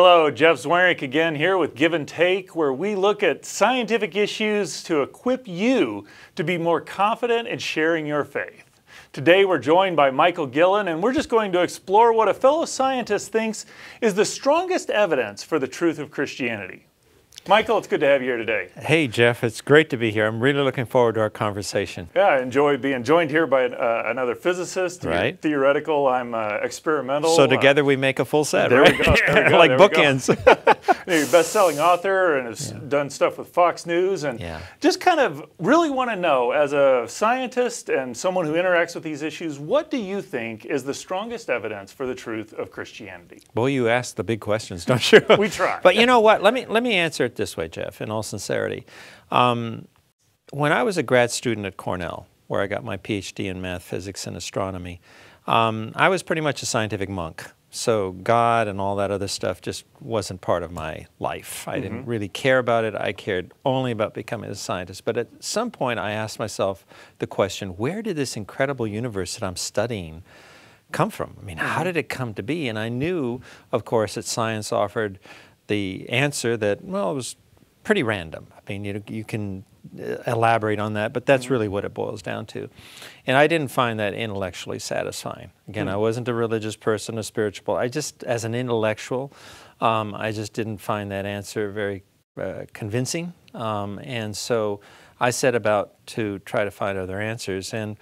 Hello, Jeff Zwerink again here with Give and Take, where we look at scientific issues to equip you to be more confident in sharing your faith. Today we're joined by Michael Guillen, and we're just going to explore what a fellow scientist thinks is the strongest evidence for the truth of Christianity. Michael, it's good to have you here today. Hey, Jeff, it's great to be here. I'm really looking forward to our conversation. Yeah, I enjoy being joined here by another physicist. Right. You're theoretical, I'm experimental. So together we make a full set, there right? We go, there we go, like there we bookends. You're a best-selling author and has done stuff with Fox News. And just kind of really want to know, as a scientist and someone who interacts with these issues, what do you think is the strongest evidence for the truth of Christianity? Boy, you ask the big questions, don't you? We try. But you know what? Let me answer it this way, Jeff, in all sincerity. When I was a grad student at Cornell, where I got my PhD in math, physics, and astronomy, I was pretty much a scientific monk. So God and all that other stuff just wasn't part of my life. I didn't really care about it. I cared only about becoming a scientist. But at some point, I asked myself the question, where did this incredible universe that I'm studying come from? I mean, how did it come to be? And I knew, of course, that science offered the answer that, well, it was pretty random. I mean, you can elaborate on that, but that's really what it boils down to. And I didn't find that intellectually satisfying. Again, I wasn't a religious person, a spiritual. I just, as an intellectual, I just didn't find that answer very convincing. And so I set about to try to find other answers. And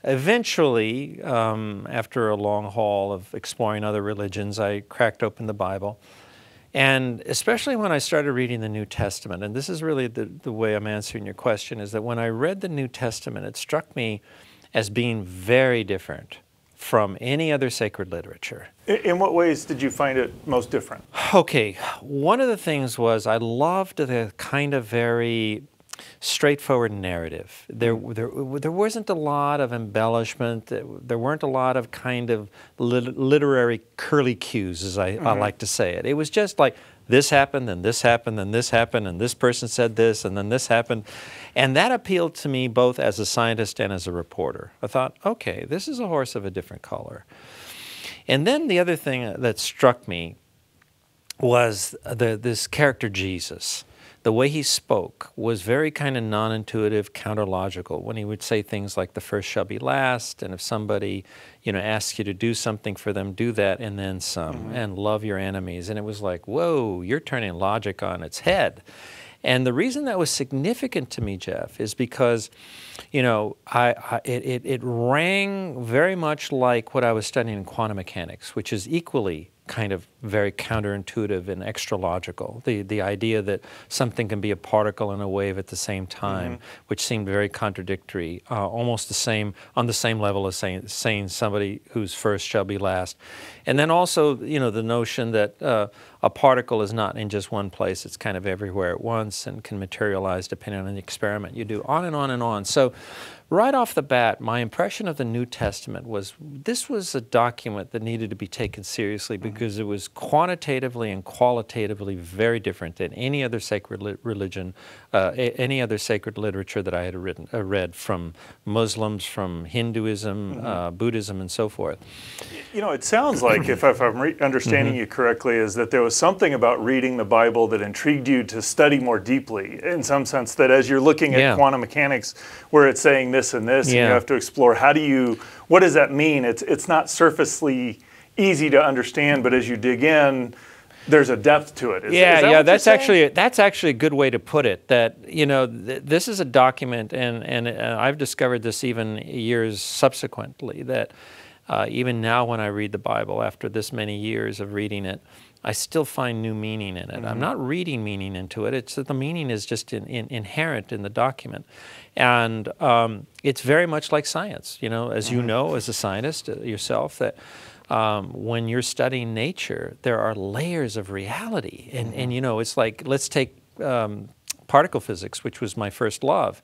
eventually, after a long haul of exploring other religions, I cracked open the Bible. And especially when I started reading the New Testament, and this is really the way I'm answering your question, is that when I read the New Testament, it struck me as being very different from any other sacred literature. In what ways did you find it most different? Okay, one of the things was I loved the kind of very straightforward narrative. There wasn't a lot of embellishment. There weren't a lot of kind of literary curly cues, as I like to say it. It was just like, this happened, and this happened, and this happened, and this person said this, and then this happened. And that appealed to me both as a scientist and as a reporter. I thought, okay, this is a horse of a different color. And then the other thing that struck me was this character Jesus. The way he spoke was very kind of non-intuitive, counter-logical. When he would say things like, the first shall be last, and if somebody, asks you to do something for them, do that and then some, and love your enemies. And it was like, whoa, you're turning logic on its head. And the reason that was significant to me, Jeff, is because, it rang very much like what I was studying in quantum mechanics, which is equally kind of very counterintuitive and extra logical. The idea that something can be a particle and a wave at the same time, which seemed very contradictory, almost the same, on the same level as saying somebody who's first shall be last. And then also, the notion that a particle is not in just one place, it's kind of everywhere at once and can materialize depending on the experiment you do, on and on and on. So right off the bat, my impression of the New Testament was this was a document that needed to be taken seriously because it was quantitatively and qualitatively very different than any other sacred religion, any other sacred literature that I had read from Muslims, from Hinduism, Buddhism, and so forth. It sounds like, if I'm understanding you correctly, is that there was something about reading the Bible that intrigued you to study more deeply, in some sense, that as you're looking at quantum mechanics, where it's saying this and this, and you have to explore, what does that mean? It's not surfacely easy to understand, but as you dig in, there's a depth to it. Is that that's actually a good way to put it. That this is a document, and I've discovered this even years subsequently. That even now, when I read the Bible after this many years of reading it, I still find new meaning in it. I'm not reading meaning into it. It's that the meaning is just inherent in the document. And it's very much like science, as you know, as a scientist yourself, that when you're studying nature, there are layers of reality. And it's like, let's take particle physics, which was my first love.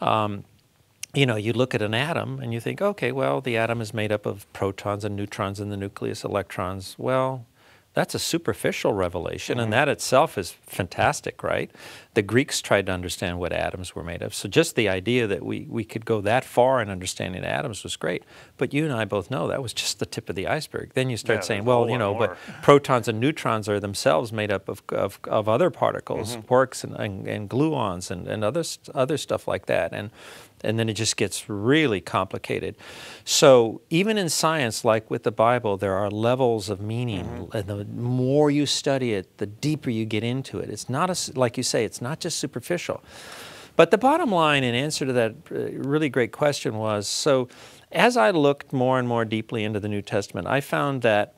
You look at an atom and you think, okay, well, the atom is made up of protons and neutrons in the nucleus, electrons. Well, That's a superficial revelation, and that itself is fantastic, right? The Greeks tried to understand what atoms were made of. So just the idea that we could go that far in understanding atoms was great. But you and I both know that was just the tip of the iceberg. Then you start saying, well, you know, but protons and neutrons are themselves made up of other particles, quarks and gluons and other stuff like that. And then it just gets really complicated. So even in science, like with the Bible, there are levels of meaning. And the more you study it, the deeper you get into it. It's not, like you say, it's not just superficial. But the bottom line in answer to that really great question was, so as I looked more and more deeply into the New Testament, I found that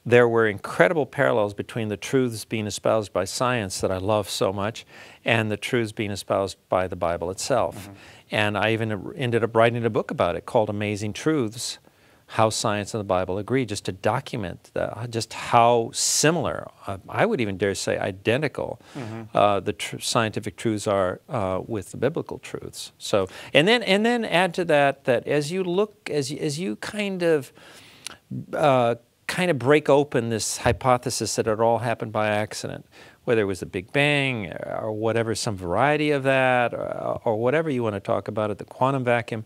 there were incredible parallels between the truths being espoused by science that I love so much and the truths being espoused by the Bible itself. And I even ended up writing a book about it called Amazing Truths, How Science and the Bible Agree, just to document just how similar, I would even dare say identical, the scientific truths are with the biblical truths. So, and then add to that as you look, as you kind of break open this hypothesis that it all happened by accident, whether it was the Big Bang or whatever, some variety of that, or whatever you want to talk about it, the quantum vacuum,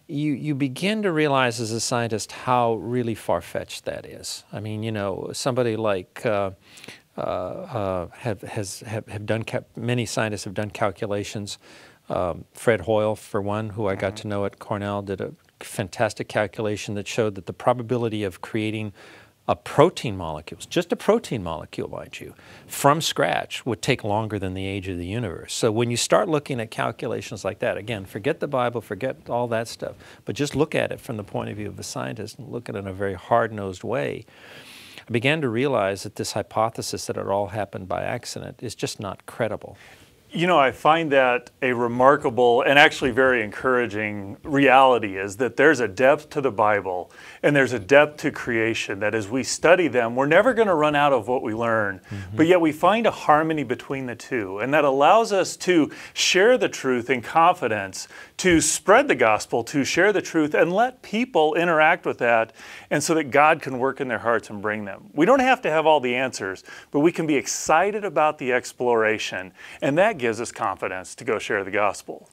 you begin to realize as a scientist how really far-fetched that is. I mean, you know, somebody like many scientists have done calculations. Fred Hoyle, for one, who I got to know at Cornell, did a fantastic calculation that showed that the probability of creating a protein molecule, just a protein molecule, mind you, from scratch would take longer than the age of the universe. So when you start looking at calculations like that, again, forget the Bible, forget all that stuff, but just look at it from the point of view of a scientist and look at it in a very hard-nosed way, I began to realize that this hypothesis that it all happened by accident is just not credible. You know, I find that a remarkable and actually very encouraging reality is that there's a depth to the Bible and there's a depth to creation that as we study them, we're never going to run out of what we learn, but yet we find a harmony between the two, and that allows us to share the truth in confidence, to spread the gospel, to share the truth and let people interact with that, and so that God can work in their hearts and bring them. We don't have to have all the answers, but we can be excited about the exploration, and that gives us confidence to go share the gospel.